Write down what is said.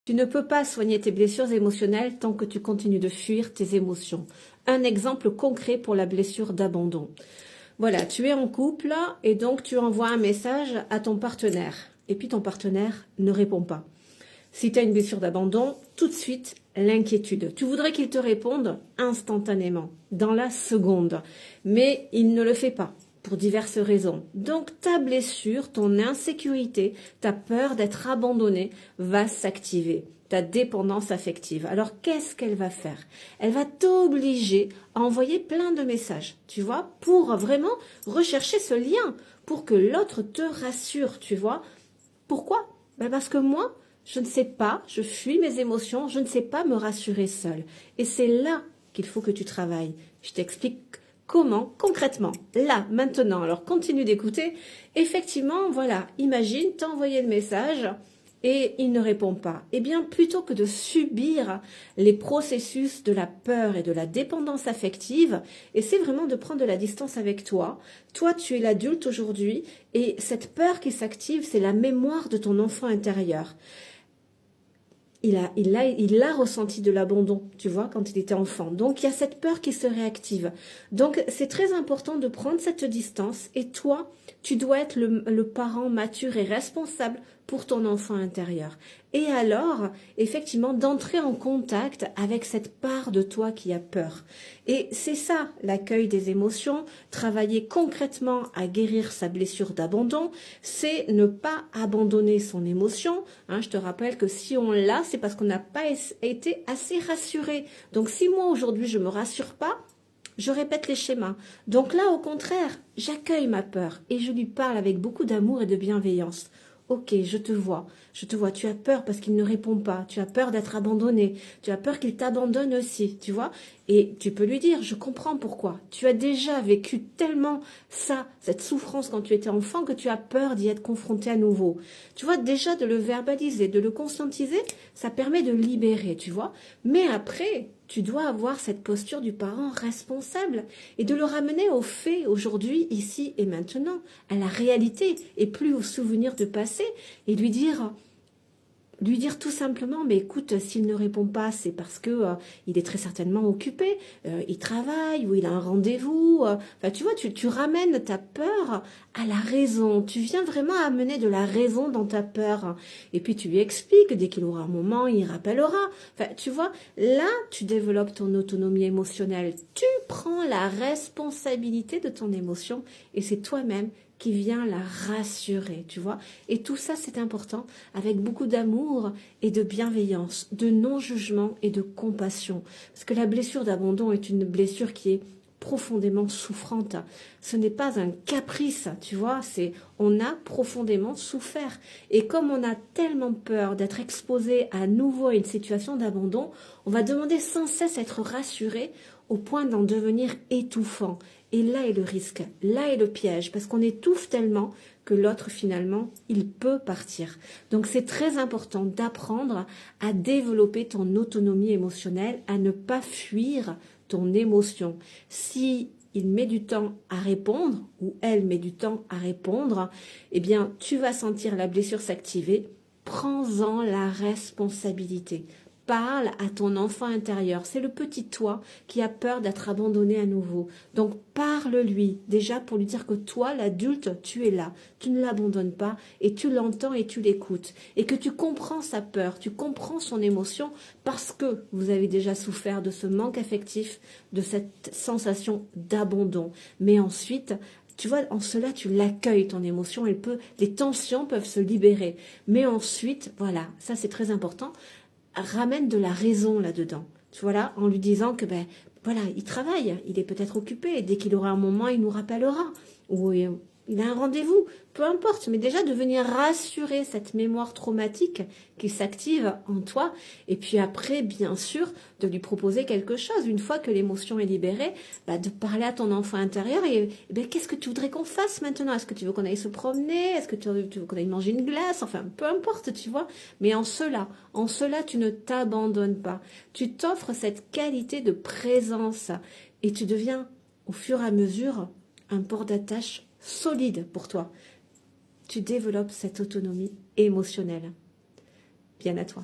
Tu ne peux pas soigner tes blessures émotionnelles tant que tu continues de fuir tes émotions. Un exemple concret pour la blessure d'abandon. Voilà, tu es en couple et donc tu envoies un message à ton partenaire. Et puis ton partenaire ne répond pas. Si tu as une blessure d'abandon, tout de suite, l'inquiétude. Tu voudrais qu'il te réponde instantanément, dans la seconde. Mais il ne le fait pas, pour diverses raisons. Donc ta blessure, ton insécurité, ta peur d'être abandonné va s'activer. Ta dépendance affective. Alors qu'est-ce qu'elle va faire? Elle va t'obliger à envoyer plein de messages, tu vois, pour vraiment rechercher ce lien, pour que l'autre te rassure, tu vois. Pourquoi? Parce que moi, je ne sais pas, je fuis mes émotions, je ne sais pas me rassurer seule. Et c'est là qu'il faut que tu travailles. Je t'explique comment, concrètement, là, maintenant. Alors, continue d'écouter. Effectivement, voilà, imagine, t'as envoyé le message et il ne répond pas. Eh bien, plutôt que de subir les processus de la peur et de la dépendance affective, essaie vraiment de prendre de la distance avec toi. Toi, tu es l'adulte aujourd'hui et cette peur qui s'active, c'est la mémoire de ton enfant intérieur. Il a ressenti de l'abandon, tu vois, quand il était enfant. Donc, il y a cette peur qui se réactive. Donc, c'est très important de prendre cette distance. Et toi, tu dois être le parent mature et responsable pour ton enfant intérieur. Et alors, effectivement, d'entrer en contact avec cette part de toi qui a peur. Et c'est ça, l'accueil des émotions, travailler concrètement à guérir sa blessure d'abandon, c'est ne pas abandonner son émotion. Je te rappelle que si on l'a, c'est parce qu'on n'a pas été assez rassuré. Donc si moi aujourd'hui je me rassure pas, je répète les schémas. Donc là, au contraire, j'accueille ma peur et je lui parle avec beaucoup d'amour et de bienveillance. Ok, je te vois, tu as peur parce qu'il ne répond pas, tu as peur d'être abandonné, tu as peur qu'il t'abandonne aussi, tu vois. Et tu peux lui dire, je comprends pourquoi. Tu as déjà vécu tellement ça, cette souffrance quand tu étais enfant, que tu as peur d'y être confronté à nouveau. Tu vois, déjà de le verbaliser, de le conscientiser, ça permet de libérer, tu vois. Mais après, tu dois avoir cette posture du parent responsable et de le ramener aux faits aujourd'hui, ici et maintenant, à la réalité et plus aux souvenirs de passé et lui dire tout simplement, mais écoute, s'il ne répond pas, c'est parce que il est très certainement occupé, il travaille ou il a un rendez-vous. Enfin, tu vois, tu ramènes ta peur à la raison. Tu viens vraiment amener de la raison dans ta peur. Et puis tu lui expliques, dès qu'il aura un moment, il rappellera. Enfin, tu vois, là, tu développes ton autonomie émotionnelle. Tu prends la responsabilité de ton émotion et c'est toi-même qui vient la rassurer, tu vois. Et tout ça, c'est important, avec beaucoup d'amour et de bienveillance, de non-jugement et de compassion. Parce que la blessure d'abandon est une blessure qui est profondément souffrante. Ce n'est pas un caprice, tu vois, on a profondément souffert. Et comme on a tellement peur d'être exposé à nouveau à une situation d'abandon, on va demander sans cesse à être rassuré au point d'en devenir étouffant. Et là est le risque, là est le piège, parce qu'on étouffe tellement que l'autre, finalement, il peut partir. Donc, c'est très important d'apprendre à développer ton autonomie émotionnelle, à ne pas fuir ton émotion. Si il met du temps à répondre, ou elle met du temps à répondre, eh bien, tu vas sentir la blessure s'activer. Prends-en la responsabilité. Parle à ton enfant intérieur. C'est le petit toi qui a peur d'être abandonné à nouveau. Donc parle-lui déjà pour lui dire que toi, l'adulte, tu es là. Tu ne l'abandonnes pas et tu l'entends et tu l'écoutes. Et que tu comprends sa peur, tu comprends son émotion parce que vous avez déjà souffert de ce manque affectif, de cette sensation d'abandon. Mais ensuite, tu vois, en cela, tu l'accueilles, ton émotion, les tensions peuvent se libérer. Mais ensuite, voilà, ça c'est très important, ramène de la raison là-dedans. Tu vois là, en lui disant que voilà, il travaille, il est peut-être occupé, et dès qu'il aura un moment, il nous rappellera. Ou il a un rendez-vous, peu importe, mais déjà de venir rassurer cette mémoire traumatique qui s'active en toi, et puis après, bien sûr, de lui proposer quelque chose. Une fois que l'émotion est libérée, de parler à ton enfant intérieur, et qu'est-ce que tu voudrais qu'on fasse maintenant? Est-ce que tu veux qu'on aille se promener? Est-ce que tu veux qu'on aille manger une glace? Enfin, peu importe, tu vois. Mais en cela, tu ne t'abandonnes pas. Tu t'offres cette qualité de présence, et tu deviens, au fur et à mesure, un port d'attache solide pour toi. Tu développes cette autonomie émotionnelle. Bien à toi.